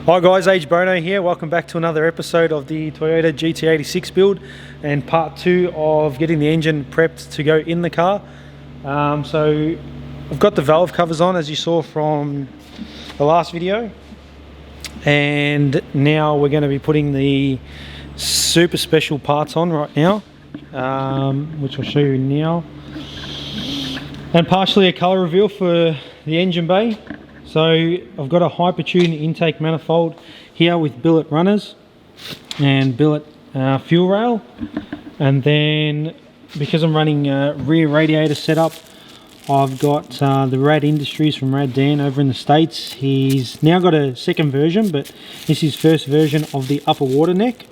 Hi guys, Age Bono here. Welcome back to another episode of the Toyota GT86 build and part 2 of getting the engine prepped to go in the car. So I've got the valve covers on, as you saw from the last video, and now we're going to be putting the super special parts on right now, which I'll show you now, and partially a color reveal for the engine bay. So I've got a Hypertune intake manifold here with billet runners and billet fuel rail, and then because I'm running a rear radiator setup, I've got the Rad Industries from Rad Dan over in the States. He's now got a second version, but this is first version of the upper water neck,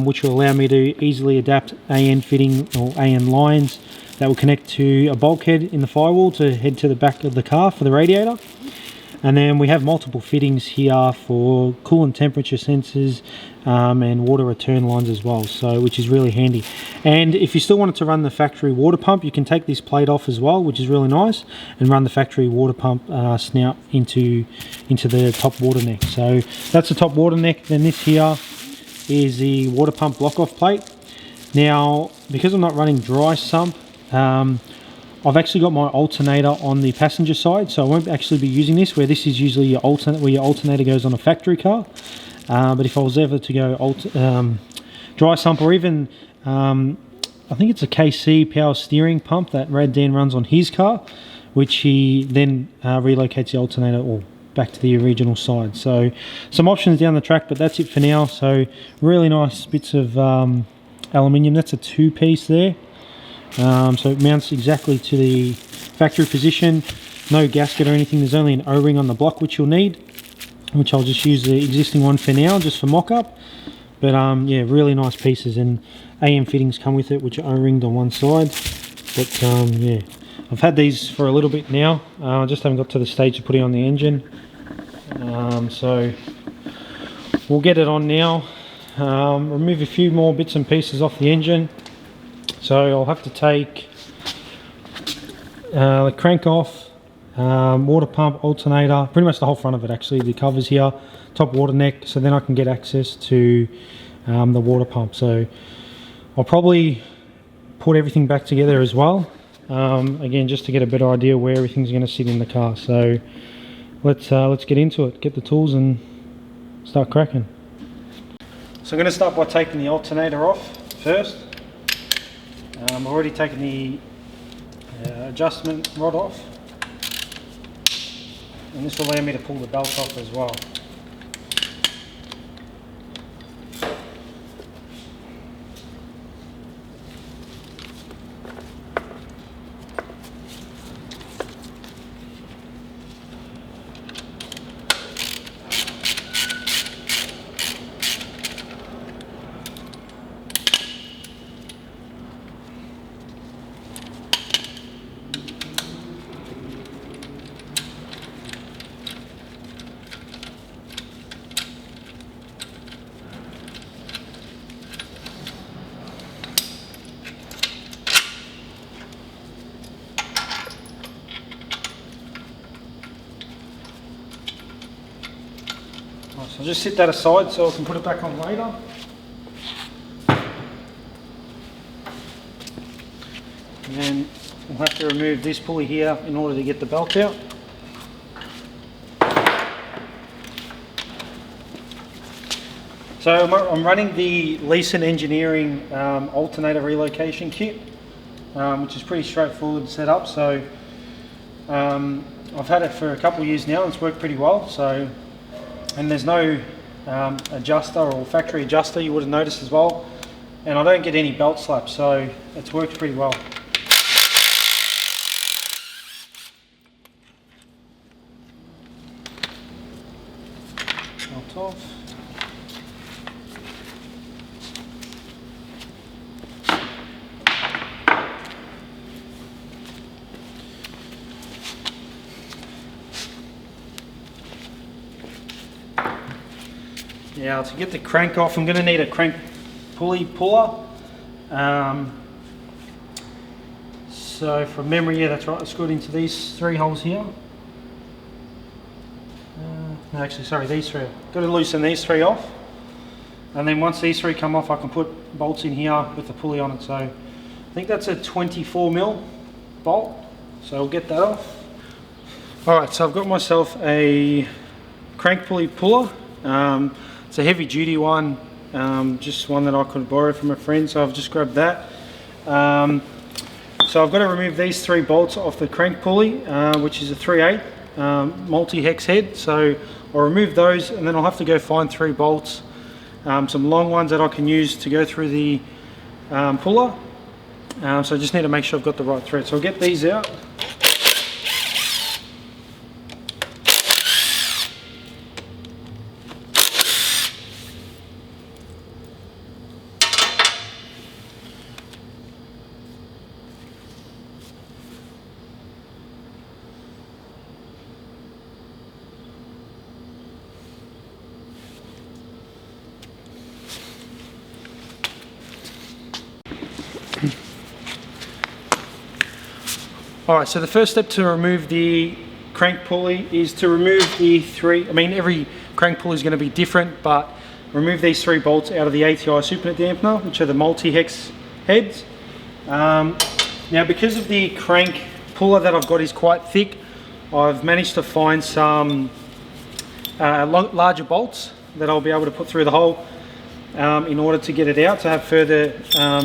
which will allow me to easily adapt AN fitting or AN lines that will connect to a bulkhead in the firewall to head to the back of the car for the radiator. And then we have multiple fittings here for coolant temperature sensors and water return lines as well, so which is really handy. And if you still wanted to run the factory water pump, you can take this plate off as well, which is really nice, and run the factory water pump snout into the top water neck. So that's the top water neck. Then this here is the water pump block off plate. Now, because I'm not running dry sump, I've actually got my alternator on the passenger side, so I won't actually be using this, where this is usually your where your alternator goes on a factory car. But if I was ever to go dry sump, or even I think it's a KC power steering pump that Rad Dan runs on his car, which he then relocates the alternator or back to the original side. So some options down the track, but that's it for now. So really nice bits of aluminium. That's a 2-piece there. So it mounts exactly to the factory position, no gasket or anything. There's only an O-ring on the block, which you'll need, which I'll just use the existing one for now, just for mock-up. But yeah, really nice pieces, and AM fittings come with it, which are O-ringed on one side. But yeah, I've had these for a little bit now. I just haven't got to the stage of putting on the engine. So we'll get it on now. Remove a few more bits and pieces off the engine. So I'll have to take the crank off, water pump, alternator, pretty much the whole front of it actually, the covers here, top water neck, so then I can get access to the water pump. So I'll probably put everything back together as well, again just to get a better idea where everything's going to sit in the car. So let's get into it, get the tools and start cracking. So I'm going to start by taking the alternator off first. I've already taken the adjustment rod off, and this will allow me to pull the belt off as well. So I'll just set that aside so I can put it back on later. And then we'll have to remove this pulley here in order to get the belt out. So I'm running the Leeson Engineering alternator relocation kit, which is pretty straightforward to set up. So I've had it for a couple of years now and it's worked pretty well. So, and there's no adjuster or factory adjuster, you would have noticed as well, and I don't get any belt slaps, so it's worked pretty well. knocked off. Now to get the crank off, I'm going to need a crank pulley puller. So from memory, yeah, that's right, I screwed into these 3 holes here. No, actually, sorry, these 3. Got to loosen these 3 off. And then once these 3 come off, I can put bolts in here with the pulley on it. So I think that's a 24mm bolt. So I'll get that off. Alright, so I've got myself a crank pulley puller. It's a heavy duty one, just one that I could borrow from a friend, so I've just grabbed that. So I've got to remove these 3 bolts off the crank pulley, which is a 3/8 multi-hex head. So I'll remove those, and then I'll have to go find 3 bolts, some long ones that I can use to go through the puller. So I just need to make sure I've got the right thread. So I'll get these out. Alright, so the first step to remove the crank pulley is to remove the 3, every crank pulley is going to be different, but remove these 3 bolts out of the ATI supernet dampener, which are the multi-hex heads. Now because of the crank puller that I've got is quite thick, I've managed to find some larger bolts that I'll be able to put through the hole in order to get it out to have further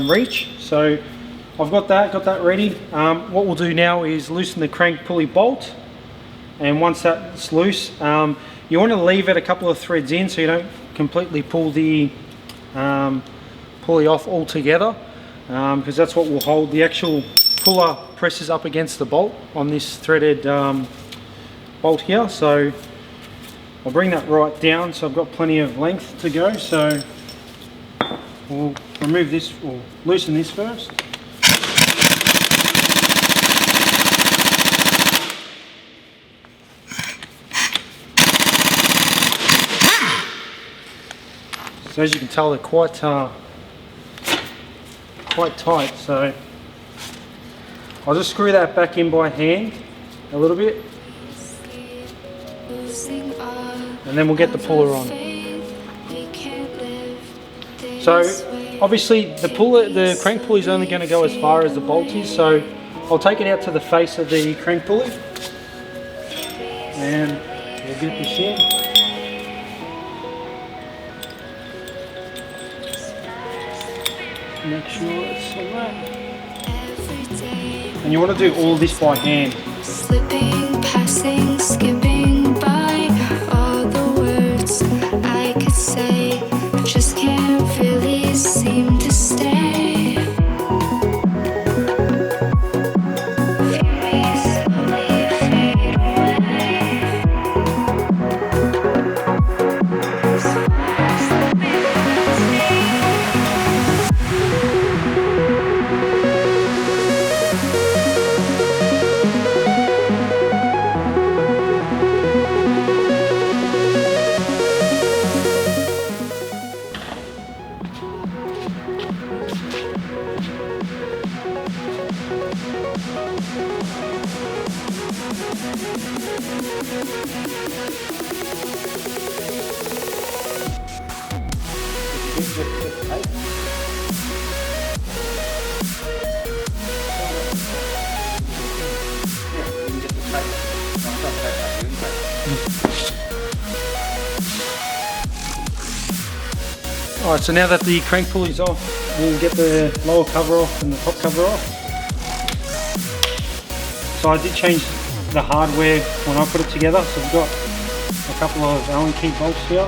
reach. So I've got that ready. What we'll do now is loosen the crank pulley bolt, and once that's loose, you want to leave it a couple of threads in so you don't completely pull the pulley off altogether, because that's what will hold. The actual puller presses up against the bolt on this threaded bolt here, so I'll bring that right down so I've got plenty of length to go. So we'll remove this, or loosen this first. So as you can tell, they're quite tight, so I'll just screw that back in by hand a little bit, and then we'll get the puller on. So obviously the crank pulley is only going to go as far as the bolt is, so I'll take it out to the face of the crank pulley, and we'll get this in. Make sure it's alright. And you want to do all this by hand. Slipping, passing, skipping by all the words I could say, just can't really seem to stay. Alright, so now that the crank pulley's off, we'll get the lower cover off and the top cover off. So I did change the hardware when I put it together, so we've got a couple of Allen key bolts here.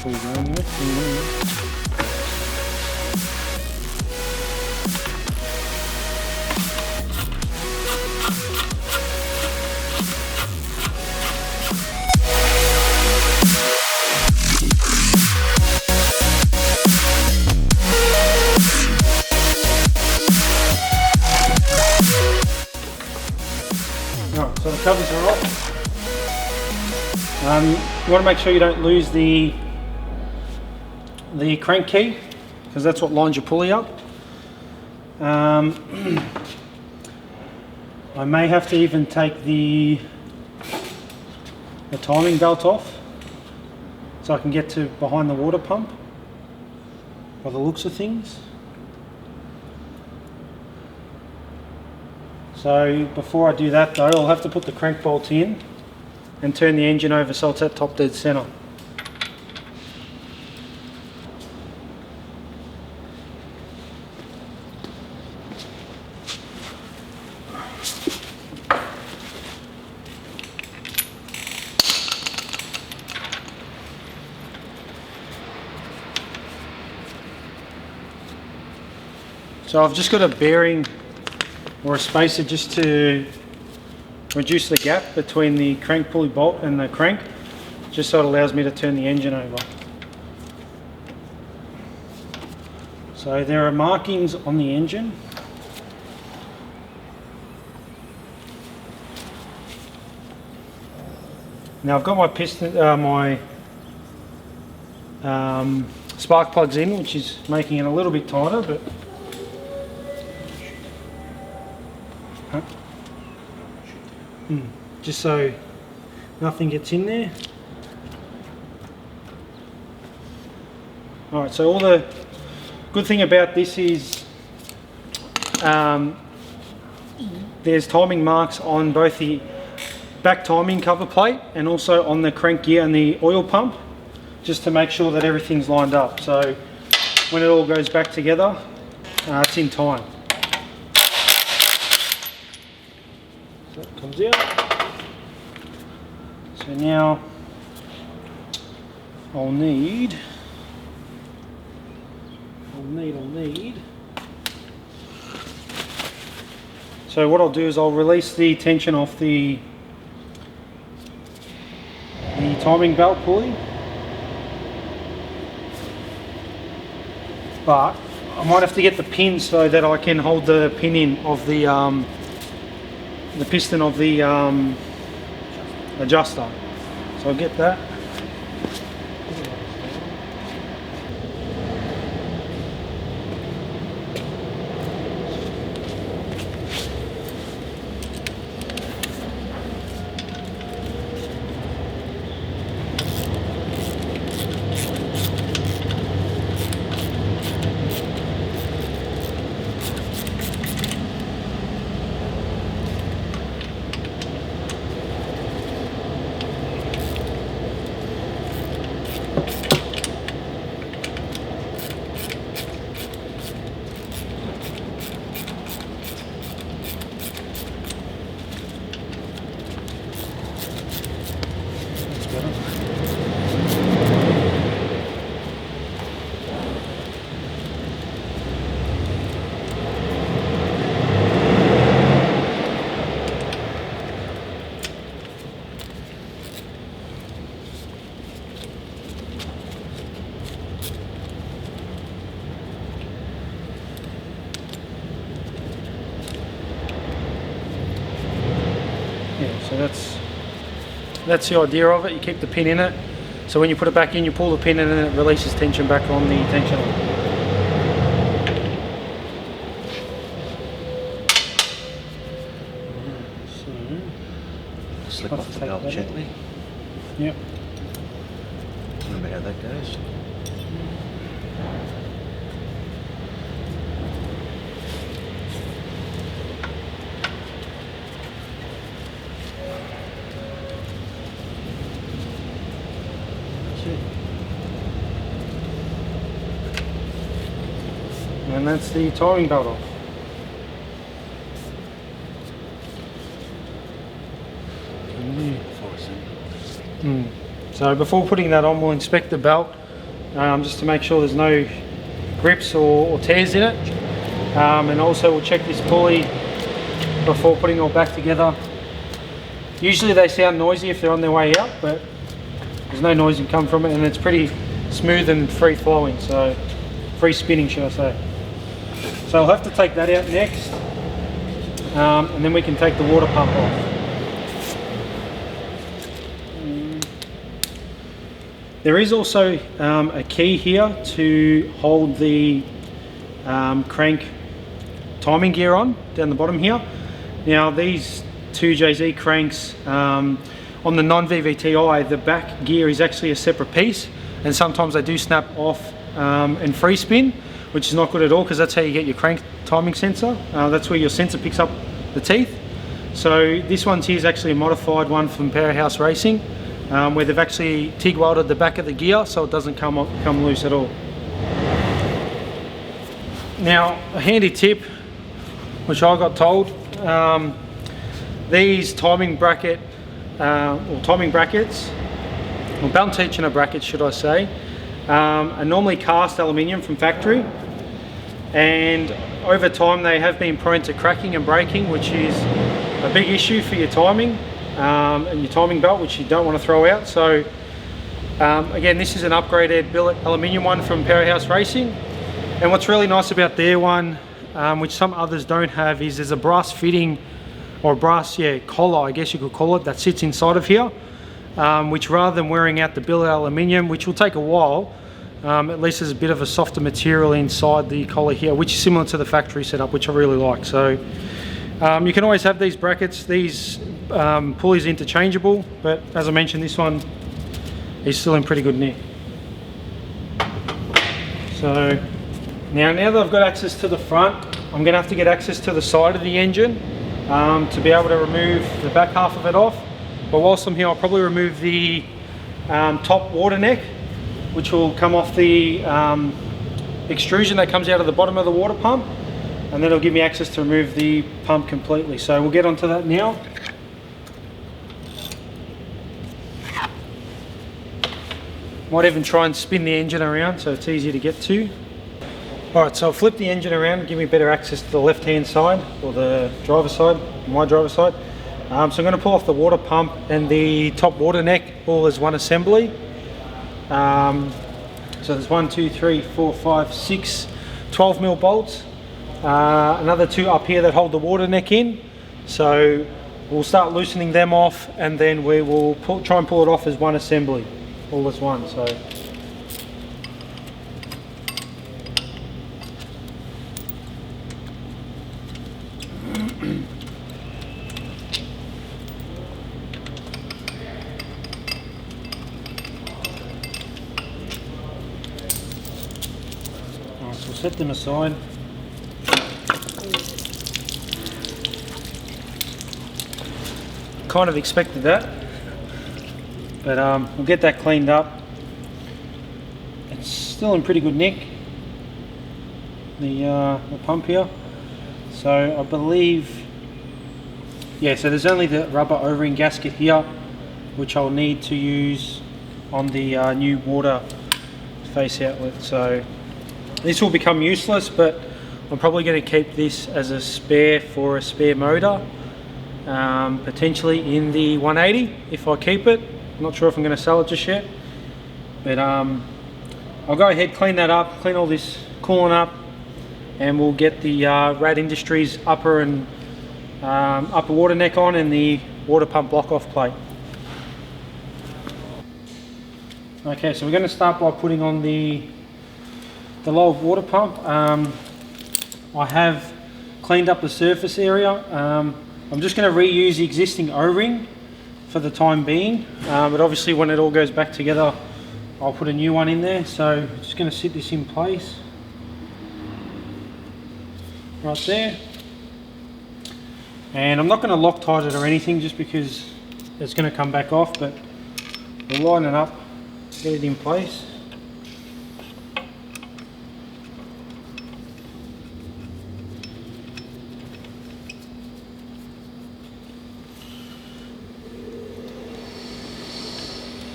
fully going in it. Alright, so the covers are off. You want to make sure you don't lose the crank key, because that's what lines your pulley up. I may have to even take the timing belt off so I can get to behind the water pump by the looks of things. So before I do that though, I'll have to put the crank bolt in and turn the engine over so it's at top dead center. So I've just got a bearing or a spacer just to reduce the gap between the crank pulley bolt and the crank, just so it allows me to turn the engine over. So there are markings on the engine. Now I've got my piston, my spark plugs in, which is making it a little bit tighter, but just so nothing gets in there. Alright, so all the good thing about this is there's timing marks on both the back timing cover plate and also on the crank gear and the oil pump, just to make sure that everything's lined up. So when it all goes back together, it's in time. So it comes out. So now I'll need. So what I'll do is I'll release the tension off the timing belt pulley, but I might have to get the pin so that I can hold the pin in of the piston of the adjuster. So I'll get that. So that's the idea of it. You keep the pin in it, so when you put it back in, you pull the pin in and it releases tension back on the tension lock. So slip off the belt gently. Yep. Remember how that goes. And that's the timing belt off. So before putting that on, we'll inspect the belt just to make sure there's no grips or tears in it. And also we'll check this pulley before putting it all back together. Usually they sound noisy if they're on their way out, but there's no noise that can come from it, and it's pretty smooth and free flowing, so free spinning, should I say. So I'll have to take that out next, and then we can take the water pump off. There is also a key here to hold the crank timing gear on down the bottom here. Now these 2JZ cranks, on the non-VVTi, the back gear is actually a separate piece, and sometimes they do snap off and free spin, which is not good at all, because that's how you get your crank timing sensor. That's where your sensor picks up the teeth. So this one here is actually a modified one from Powerhouse Racing, where they've actually TIG welded the back of the gear so it doesn't come loose at all. Now, a handy tip, which I got told, these timing brackets, or belt tensioner brackets should I say, are normally cast aluminium from factory, and over time they have been prone to cracking and breaking, which is a big issue for your timing and your timing belt, which you don't want to throw out. So again, this is an upgraded billet aluminium one from Powerhouse Racing, and what's really nice about their one, which some others don't have, is there's a brass fitting, or brass collar I guess you could call it, that sits inside of here, which rather than wearing out the billet aluminium, which will take a while, at least there's a bit of a softer material inside the collar here, which is similar to the factory setup, which I really like. So you can always have these brackets. These pulleys are interchangeable, but as I mentioned, this one is still in pretty good nick. So now that I've got access to the front, I'm going to have to get access to the side of the engine to be able to remove the back half of it off. But whilst I'm here, I'll probably remove the top water neck, which will come off the extrusion that comes out of the bottom of the water pump, and then it'll give me access to remove the pump completely. So we'll get onto that now. Might even try and spin the engine around so it's easier to get to. Alright, so I'll flip the engine around and give me better access to the left hand side, or the driver's side, my driver's side. So I'm going to pull off the water pump and the top water neck all as one assembly. So there's 1, 2, 3, 4, 5, 6, 12mm bolts. Another 2 up here that hold the water neck in. So we'll start loosening them off, and then we will try and pull it off as one assembly, all as one. So we'll set them aside. Kind of expected that, but we'll get that cleaned up. It's still in pretty good nick, the pump here. So I believe, yeah, so there's only the rubber O-ring gasket here, which I'll need to use on the new water face outlet. So this will become useless, but I'm probably going to keep this as a spare for a spare motor, potentially in the 180 if I keep it. I'm not sure if I'm going to sell it just yet, but I'll go ahead, clean that up, clean all this coolant up, and we'll get the Rad Industries upper water neck on, and the water pump block off plate. Okay, so we're going to start by putting on the lower water pump. I have cleaned up the surface area. I'm just going to reuse the existing O-ring for the time being, but obviously when it all goes back together I'll put a new one in there. So just going to sit this in place right there, and I'm not going to Loctite it or anything just because it's going to come back off, but we'll line it up, get it in place.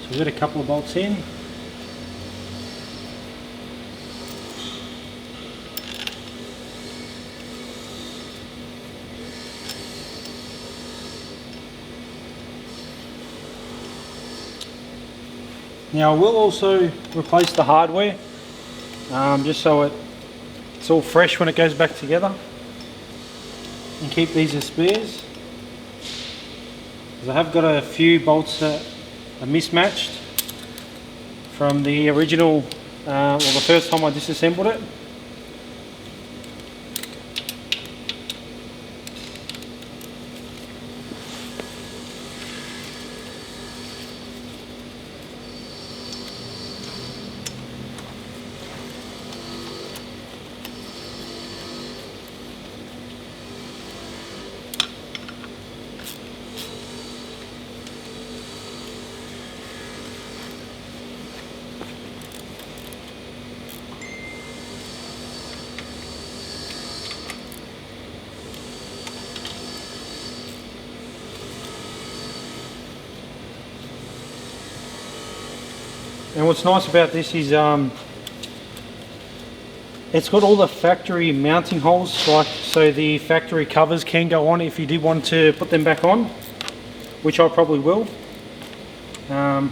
So we've got a couple of bolts in. Now I will also replace the hardware, just so it's all fresh when it goes back together, and keep these as spares. Because I have got a few bolts that are mismatched from the original, well, the first time I disassembled it. And what's nice about this is it's got all the factory mounting holes, like so the factory covers can go on if you did want to put them back on, which I probably will. So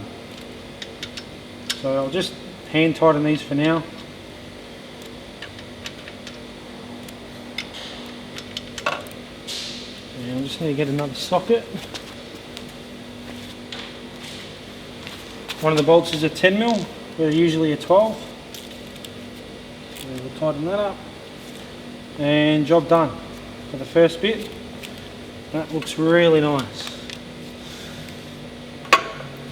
I'll just hand tighten these for now. And I just need to get another socket. One of the bolts is a 10mm, they're usually a 12. So we'll tighten that up. And job done for the first bit. That looks really nice.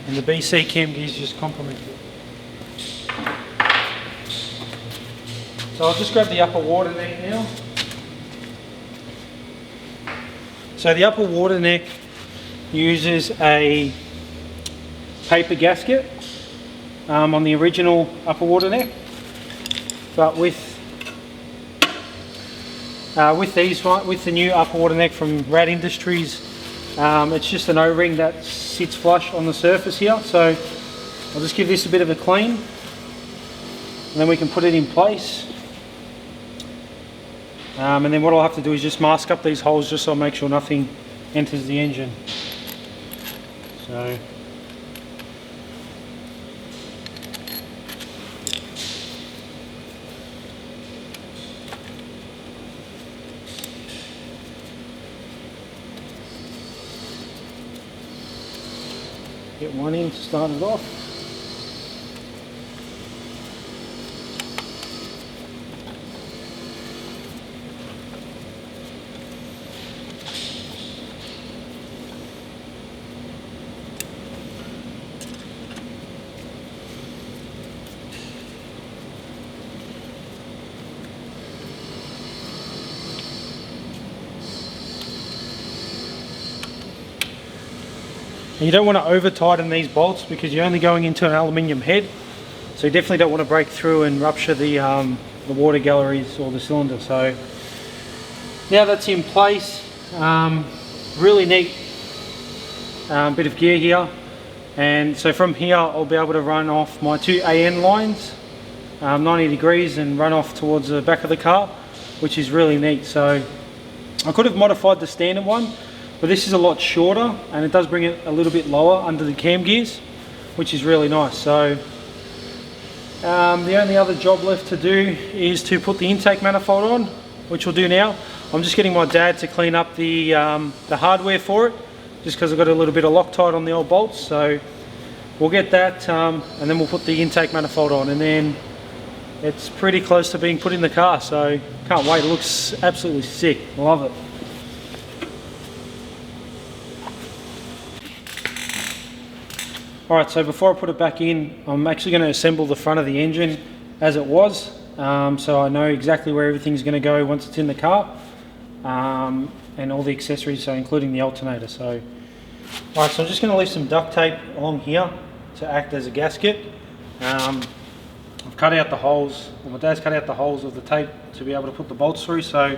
And the BC cam gears just complement it. So I'll just grab the upper water neck now. So the upper water neck uses a paper gasket on the original upper water neck, but with the new upper water neck from Rad Industries, it's just an O-ring that sits flush on the surface here. So I'll just give this a bit of a clean, and then we can put it in place. And then what I'll have to do is just mask up these holes just so I make sure nothing enters the engine. So get one in to start it off. And you don't want to over tighten these bolts because you're only going into an aluminium head, so you definitely don't want to break through and rupture the water galleries or the cylinder. So now that's in place, really neat bit of gear here. And so from here I'll be able to run off my two AN lines 90 degrees and run off towards the back of the car, which is really neat. So I could have modified the standard one, but this is a lot shorter and it does bring it a little bit lower under the cam gears, which is really nice. So the only other job left to do is to put the intake manifold on, which we'll do now. I'm just getting my dad to clean up the hardware for it, just because I've got a little bit of Loctite on the old bolts. So we'll get that and then we'll put the intake manifold on, and then it's pretty close to being put in the car. So can't wait, it looks absolutely sick, love it. Alright, so before I put it back in, I'm actually going to assemble the front of the engine as it was, so I know exactly where everything's going to go once it's in the car, and all the accessories, so including the alternator. So, alright, so I'm just going to leave some duct tape along here to act as a gasket. I've cut out the holes, well, my dad's cut out the holes of the tape to be able to put the bolts through, so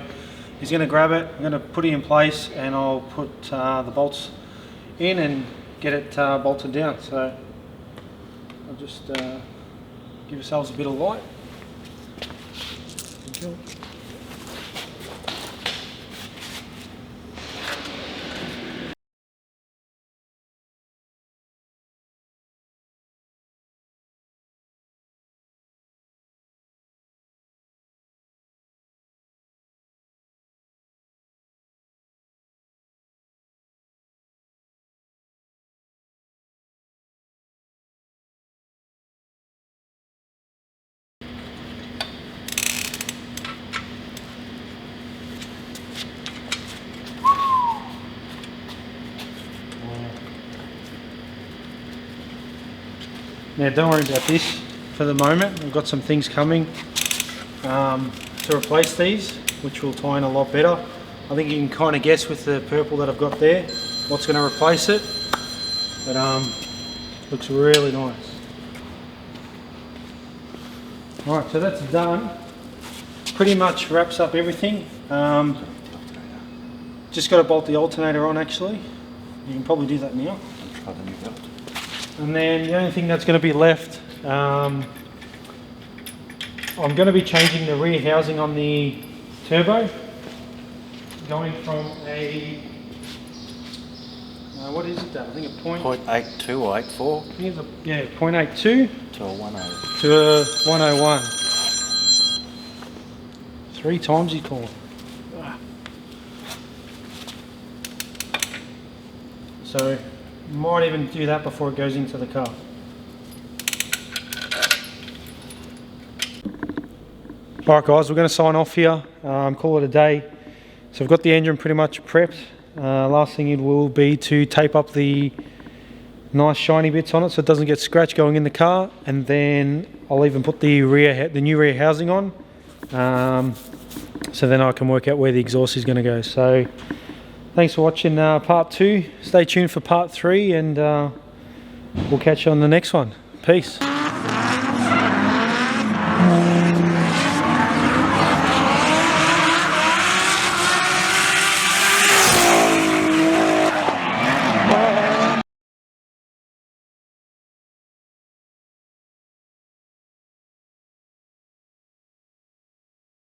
he's going to grab it, I'm going to put it in place, and I'll put the bolts in and get it bolted down. So I'll just give ourselves a bit of light. Now don't worry about this for the moment. I've got some things coming to replace these, which will tie in a lot better. I think you can kind of guess with the purple that I've got there what's going to replace it, but looks really nice. Alright, so that's done. Pretty much wraps up everything. Just got to bolt the alternator on actually. You can probably do that now. Try the new belt. And then the only thing that's going to be left, I'm going to be changing the rear housing on the turbo. Going from a, what is it that? I think a point... 0.82 or 84 I think it's a, yeah, 0.82 to a 10. to a 101. 3 times you call it. So might even do that before it goes into the car. Alright guys, we're going to sign off here, call it a day. So I've got the engine pretty much prepped. Last thing it will be to tape up the nice shiny bits on it so it doesn't get scratched going in the car, and then I'll even put the new rear housing on, so then I can work out where the exhaust is going to go. So thanks for watching part 2. Stay tuned for part 3, and we'll catch you on the next one. Peace.